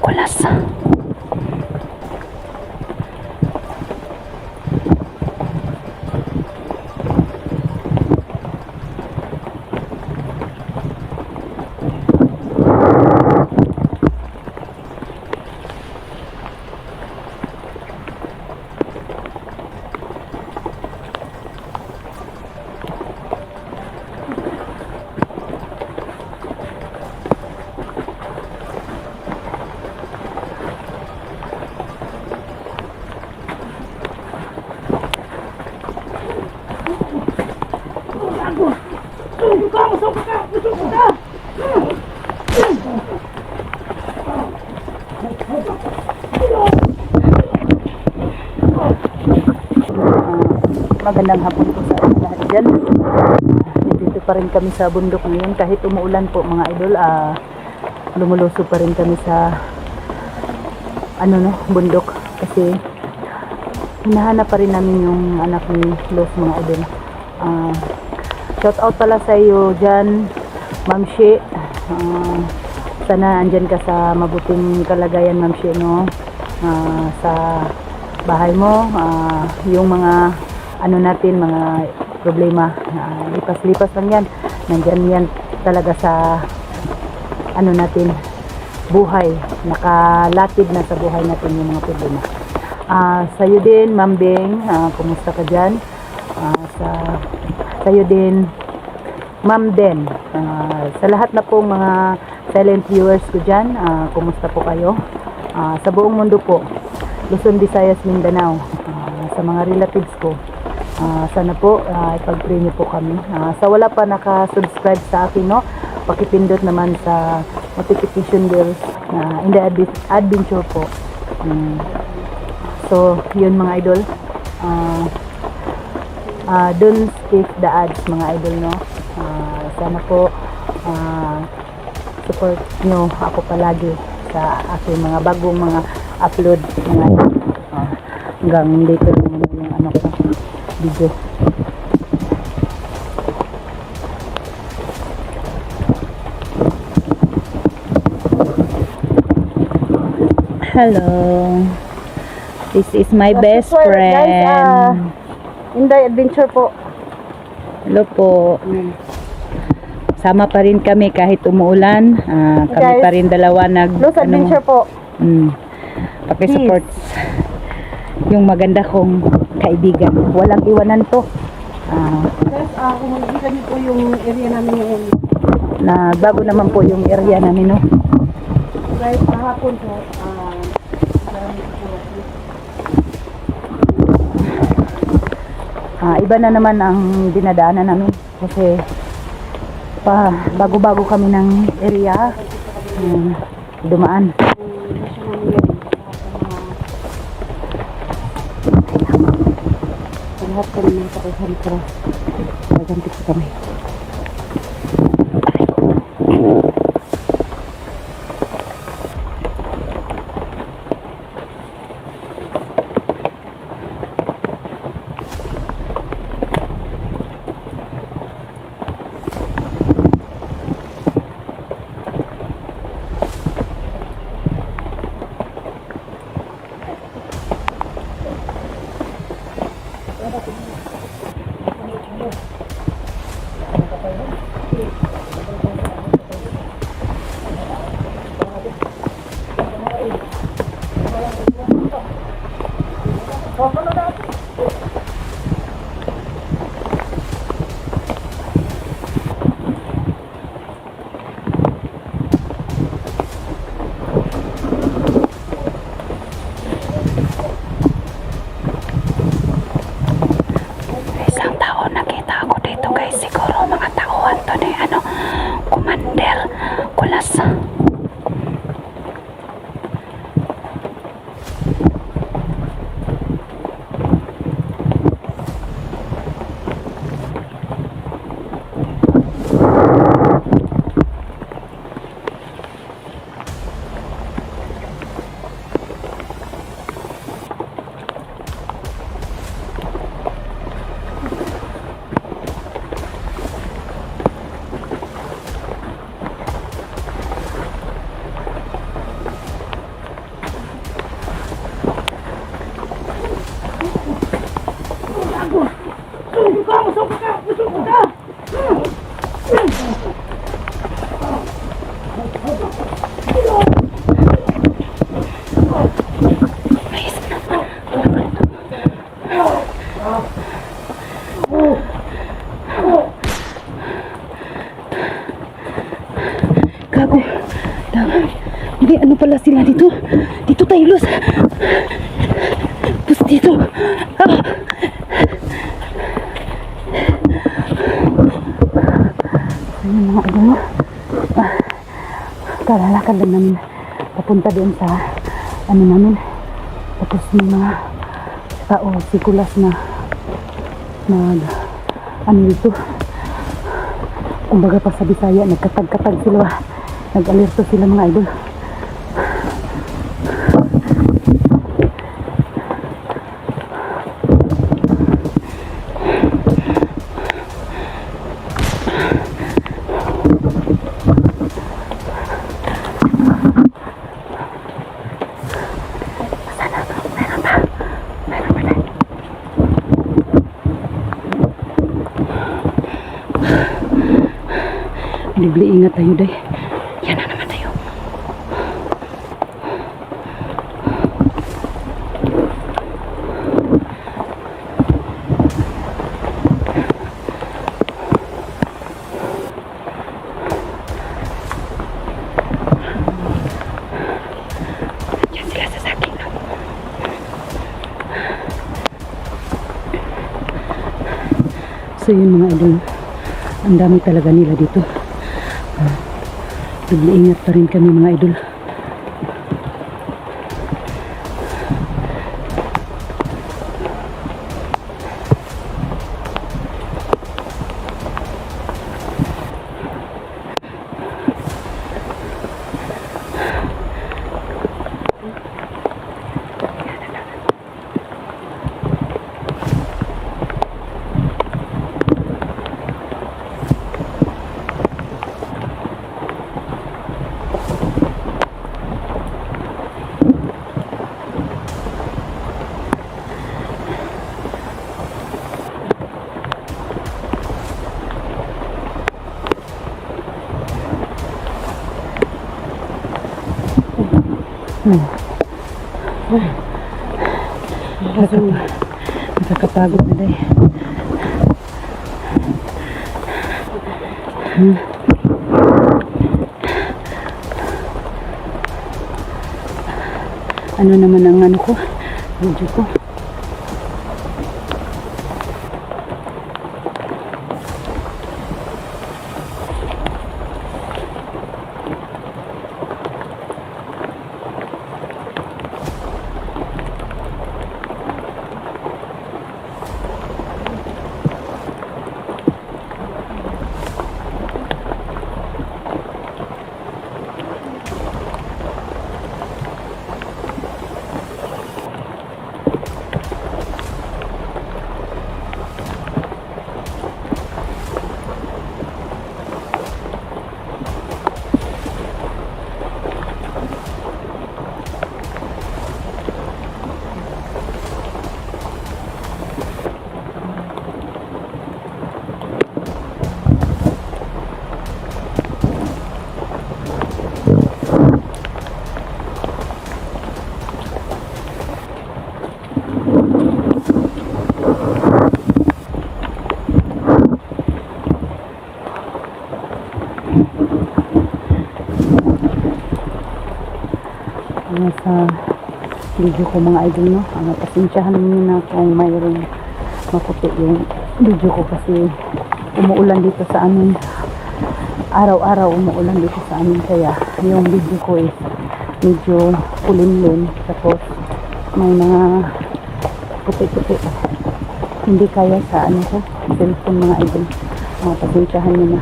Kulas. Magandang hapon po sa ating lahat dyan. Dito pa rin kami sa bundok ngayon kahit umuulan po mga idol. Lumuluso pa rin kami sa bundok kasi hinahanap pa rin namin yung anak ni Los mga idol. Shout out pala sa iyo dyan, Ma'am Shi. Sana andyan ka sa mabuting kalagayan, Ma'am Shi, no? Sa bahay mo, yung mga mga problema, lipas-lipas lang yan. Nandyan yan talaga sa buhay. Nakalatid na sa buhay natin yung mga problema. Sa'yo din, Ma'am Beng, kumusta ka dyan? Sa'yo din, Ma'am Den. Sa lahat na pong mga silent viewers ko dyan, kumusta po kayo? Sa buong mundo po, Luzon, Visayas, Mindanao, sa mga relatives ko, sana po ipag-pray niyo po kami. Sa wala pa naka-subscribe sa akin, no, pakipindot naman sa notification bells in the adventure po. So yun mga idol, don't skip the ads mga idol, no. Sana po support nyo ako palagi sa aking mga bagong mga upload mga idol. Hanggang dito naman yung ko video. Hello, this is my best friend, guys. Inday Adventure po. Hello po. Sama pa rin kami kahit umuulan. Kami pa rin dalawa Los Adventure po. Paki-support yung maganda kong kaibigan. Walang iwanan to. Guys, kung makikita niyo po yung area namin ngayon. Bago naman po yung area namin, no. Guys, kahapon po, iba na naman ang dinadaanan namin kasi bago-bago kami ng area dumaan. Lahat kami ng pakisan ko. Nagantik kami. pala sila dito. Dito tayo, Luz. Tapos dito. Ah. Ayun mga idol. Kalalakad lang namin papunta doon sa ano namin. Tapos may mga tao, sikulas na ano dito. Kumbaga pa sa Bisaya, nagkatag-katag sila. Nag-alerto sila mga idol. Bili ingat tayo day. Yan na naman tayo. Yan sila sa saking. So yun mga idol. Ang dami talaga nila dito. Ingat pa rin kami mga idol. Nakakapagod na day. Ano naman ang ano ko? Video ko. Sa video ko mga idol, no, pasensyahan niyo na kung mayroong maputi yung video ko kasi umuulan dito sa amin, araw-araw umuulan dito sa amin, kaya yung video ko is medyo kulimlim, tapos may mga puti-puti, hindi kaya sa ano ko cellphone mga idol. Pasensyahan niyo na.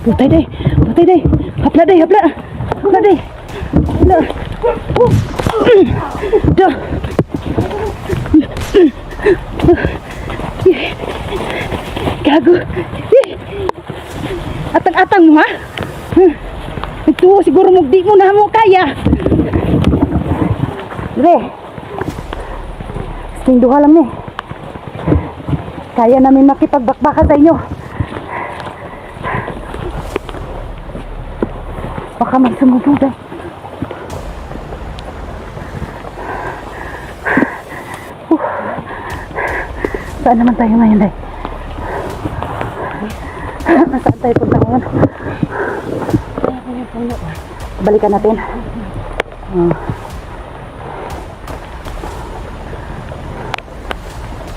Putay day. Putay day. Hapla day, hapla. Hapla day. Hapla. Da. Gago. Atang-atang mo ha? Ito siguro mo di mo na mo kaya. Re. Stingduha lang ni. Kaya namin makipagbakbaka sa inyo. Baka may sumubog eh. Saan naman tayo ngayon, day? Nasaan tayo punta ngayon? Balikan natin.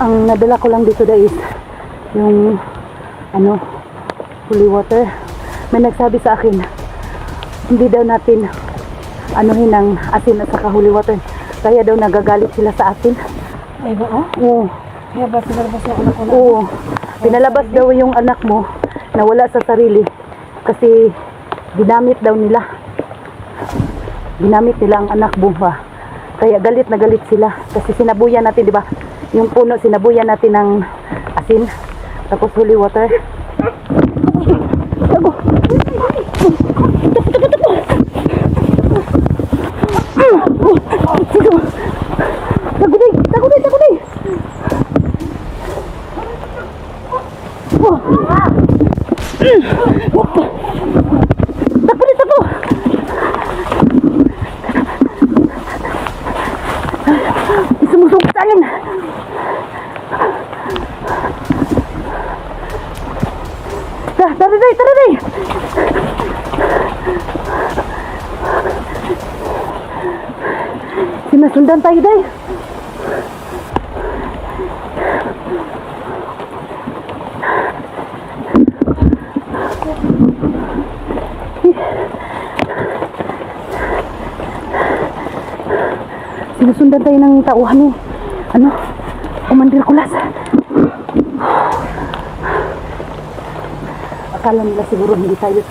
Ang nadala ko lang dito, day, is yung holy water. May nagsabi sa akin, hindi daw natin anuhin ang asin at saka holy water. Kaya daw nagagalit sila sa atin. Ay ba, oh? Oo. Kaya ba sinalabas yung anak ko na? Oo. Pinalabas daw yung anak mo na wala sa sarili kasi ginamit daw nila. Ginamit nila ang anak mo ba. Kaya galit na galit sila kasi sinabuyan natin, di ba? Yung puno sinabuyan natin ng asin tapos holy water. Tago. Tago day. Takbo. Sumusubok sa akin. Tara day. Sinasundan tayo, day. Sinusundan tayo ng tauhan ni Commander Kulas. Akala nila siguro hindi tayo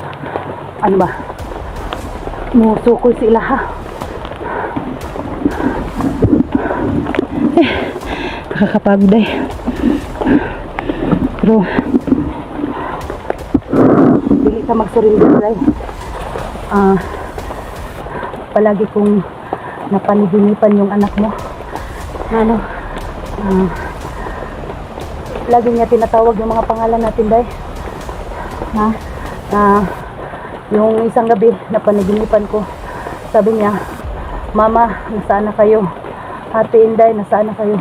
musukoy sila ha. Nakakapagod eh. Pero hindi ka mag-surrender day. Palagi kong napaniginipan yung anak mo. Lagi niya tinatawag yung mga pangalan natin, day. Yung isang gabi napaniginipan ko, sabi niya, Mama, nasaan na kayo? Ate Inday, nasaan na kayo?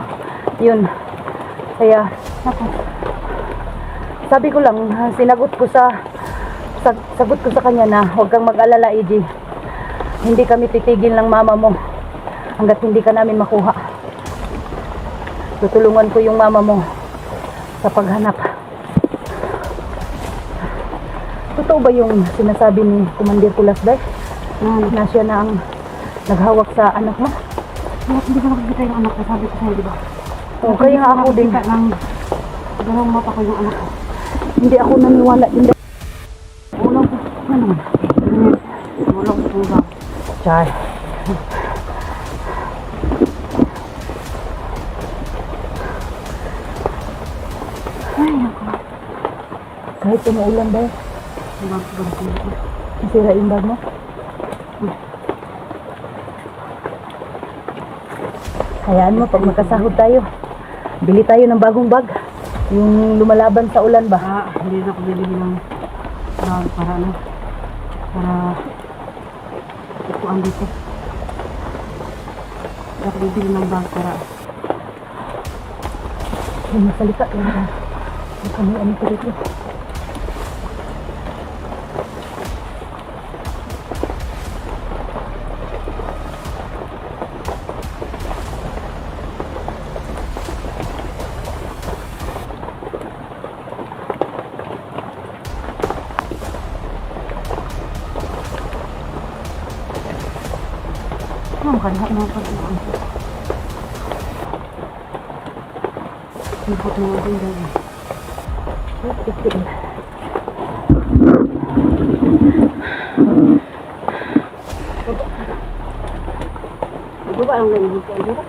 Yun. Kaya sabi ko lang, sagot ko sa kanya na huwag kang mag-alala, EJ. Hindi kami titigil ng mama mo hanggat hindi ka namin makuha. Tutulungan ko yung mama mo sa paghanap. Totoo ba yung sinasabi ni Commander Kulas, day? Na siya na ang naghawak sa anak mo? Hindi ko nakikita yung anak ko, sabi ko sa'yo, di ba? Oo, kaya nga ako din. Dalawang mata ko yung anak ko. Hindi ako naniwala din. Ulong ko. Ano naman? Ulong ko ba? Char. Ay, ako. Kahit umuulan, day. Masira yung bag mo? Hayaan mo, pag magkasahod tayo, bili tayo ng bagong bag. Yung lumalaban sa ulan ba? Hindi na ako bibili ng bag para upuan dito. Hindi ako bibili ng bag para Yung masalita, yung kami ko dito. kanha ng pag-uwan. Ipot mo din dahil. ang nangihintay dito.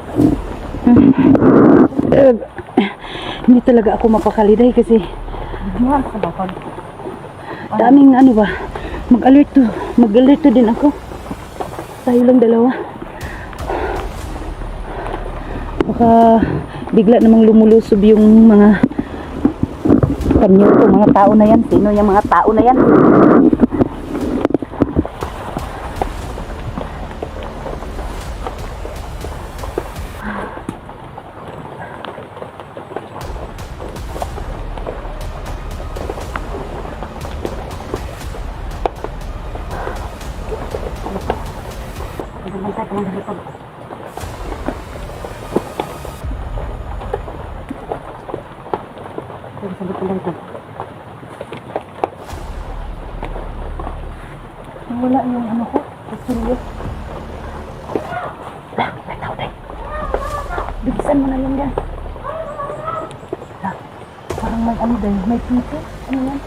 Eh, hindi talaga ako mapakali dahil kasi Diyan sa bakal. daming ano ba, mag-alert to din ako. Tayo lang dalawa. Baka bigla namang lumulusob yung mga kanyo to, mga tao na yan. Sino yung mga tao na yan? Bantay ka lang sa likod. Sa likod lang ito. Wala yung ano ko, kasulyo. May tao tayo. Bilisan mo na yun yan. Parang may ano dahil, may piso. Ano yan?